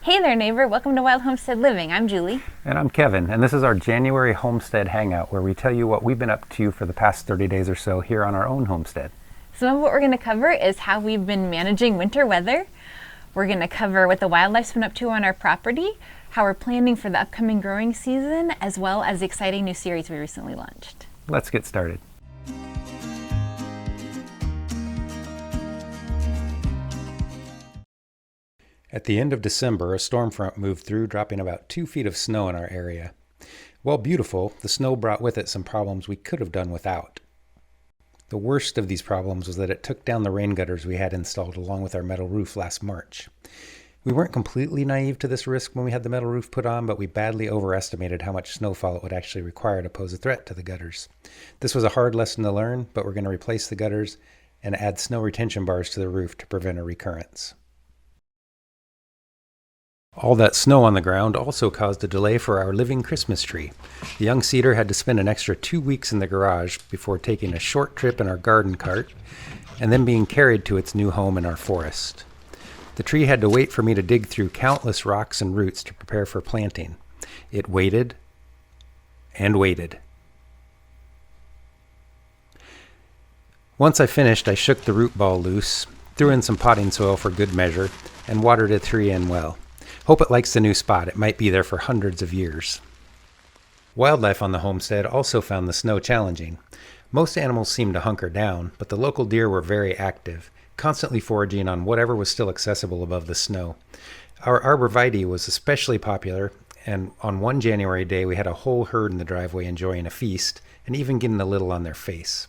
Hey there neighbor, welcome to Wild Homestead Living. I'm Julie. And I'm Kevin, and this is our January Homestead Hangout, where we tell you what we've been up to for the past 30 days or so here on our own homestead. Some of what we're going to cover is how we've been managing winter weather. We're going to cover what the wildlife's been up to on our property, how we're planning for the upcoming growing season, as well as the exciting new series we recently launched. Let's get started. At the end of December, a storm front moved through, dropping about 2 feet of snow in our area. While beautiful, the snow brought with it some problems we could have done without. The worst of these problems was that it took down the rain gutters we had installed along with our metal roof last March. We weren't completely naive to this risk when we had the metal roof put on, but we badly overestimated how much snowfall it would actually require to pose a threat to the gutters. This was a hard lesson to learn, but we're going to replace the gutters and add snow retention bars to the roof to prevent a recurrence. All that snow on the ground also caused a delay for our living Christmas tree. The young cedar had to spend an extra 2 weeks in the garage before taking a short trip in our garden cart and then being carried to its new home in our forest. The tree had to wait for me to dig through countless rocks and roots to prepare for planting. It waited and waited. Once I finished, I shook the root ball loose, threw in some potting soil for good measure, and watered the tree in well. Hope it likes the new spot. It might be there for hundreds of years. Wildlife on the homestead also found the snow challenging. Most animals seemed to hunker down, but the local deer were very active, constantly foraging on whatever was still accessible above the snow. Our arborvitae was especially popular, and on one January day we had a whole herd in the driveway enjoying a feast and even getting a little on their face.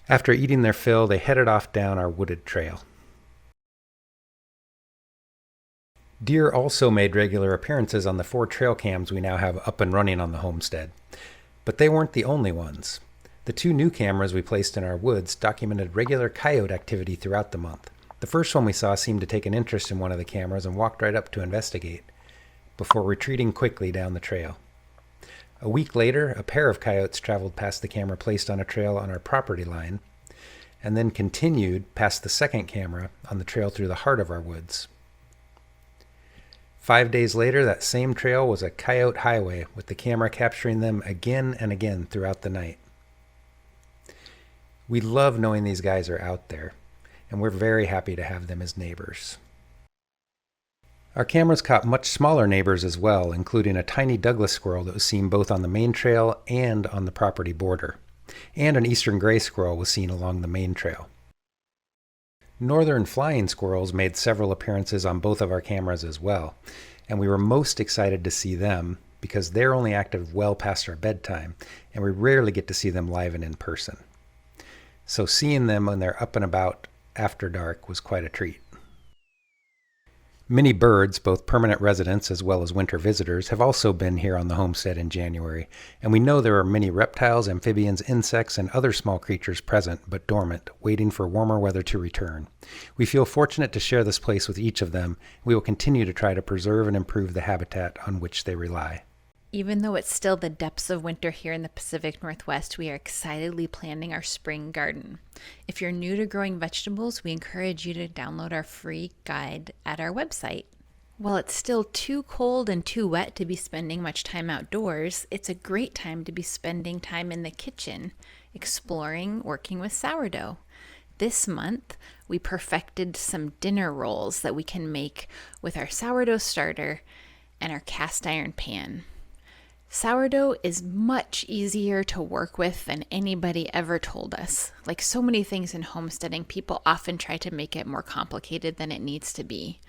After eating their fill, they headed off down our wooded trail. Deer also made regular appearances on the 4 trail cams we now have up and running on the homestead. But they weren't the only ones. The 2 new cameras we placed in our woods documented regular coyote activity throughout the month. The first one we saw seemed to take an interest in one of the cameras and walked right up to investigate, before retreating quickly down the trail. A week later, a pair of coyotes traveled past the camera placed on a trail on our property line, and then continued past the second camera on the trail through the heart of our woods. 5 days later, that same trail was a coyote highway, with the camera capturing them again and again throughout the night. We love knowing these guys are out there, and we're very happy to have them as neighbors. Our cameras caught much smaller neighbors as well, including a tiny Douglas squirrel that was seen both on the main trail and on the property border, and an eastern gray squirrel was seen along the main trail. Northern flying squirrels made several appearances on both of our cameras as well, and we were most excited to see them because they're only active well past our bedtime, and we rarely get to see them live and in person. So seeing them when they're up and about after dark was quite a treat. Many birds, both permanent residents as well as winter visitors, have also been here on the homestead in January, and we know there are many reptiles, amphibians, insects, and other small creatures present but dormant, waiting for warmer weather to return. We feel fortunate to share this place with each of them. We will continue to try to preserve and improve the habitat on which they rely. Even though it's still the depths of winter here in the Pacific Northwest, we are excitedly planning our spring garden. If you're new to growing vegetables, we encourage you to download our free guide at our website. While it's still too cold and too wet to be spending much time outdoors, it's a great time to be spending time in the kitchen, exploring working with sourdough. This month, we perfected some dinner rolls that we can make with our sourdough starter and our cast iron pan. Sourdough is much easier to work with than anybody ever told us. Like so many things in homesteading, people often try to make it more complicated than it needs to be.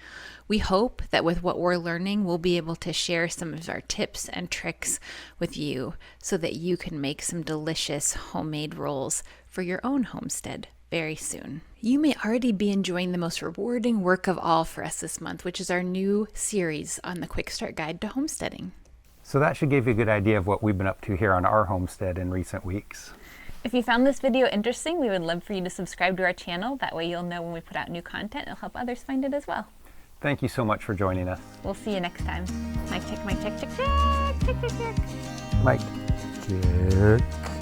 We hope that with what we're learning, we'll be able to share some of our tips and tricks with you so that you can make some delicious homemade rolls for your own homestead very soon. You may already be enjoying the most rewarding work of all for us this month, which is our new series on the Quick Start Guide to Homesteading. So that should give you a good idea of what we've been up to here on our homestead in recent weeks. If you found this video interesting, we would love for you to subscribe to our channel. That way you'll know when we put out new content. It'll help others find it as well. Thank you so much for joining us. We'll see you next time. Mic check, mic check, check, check, check, check, check. Mic check.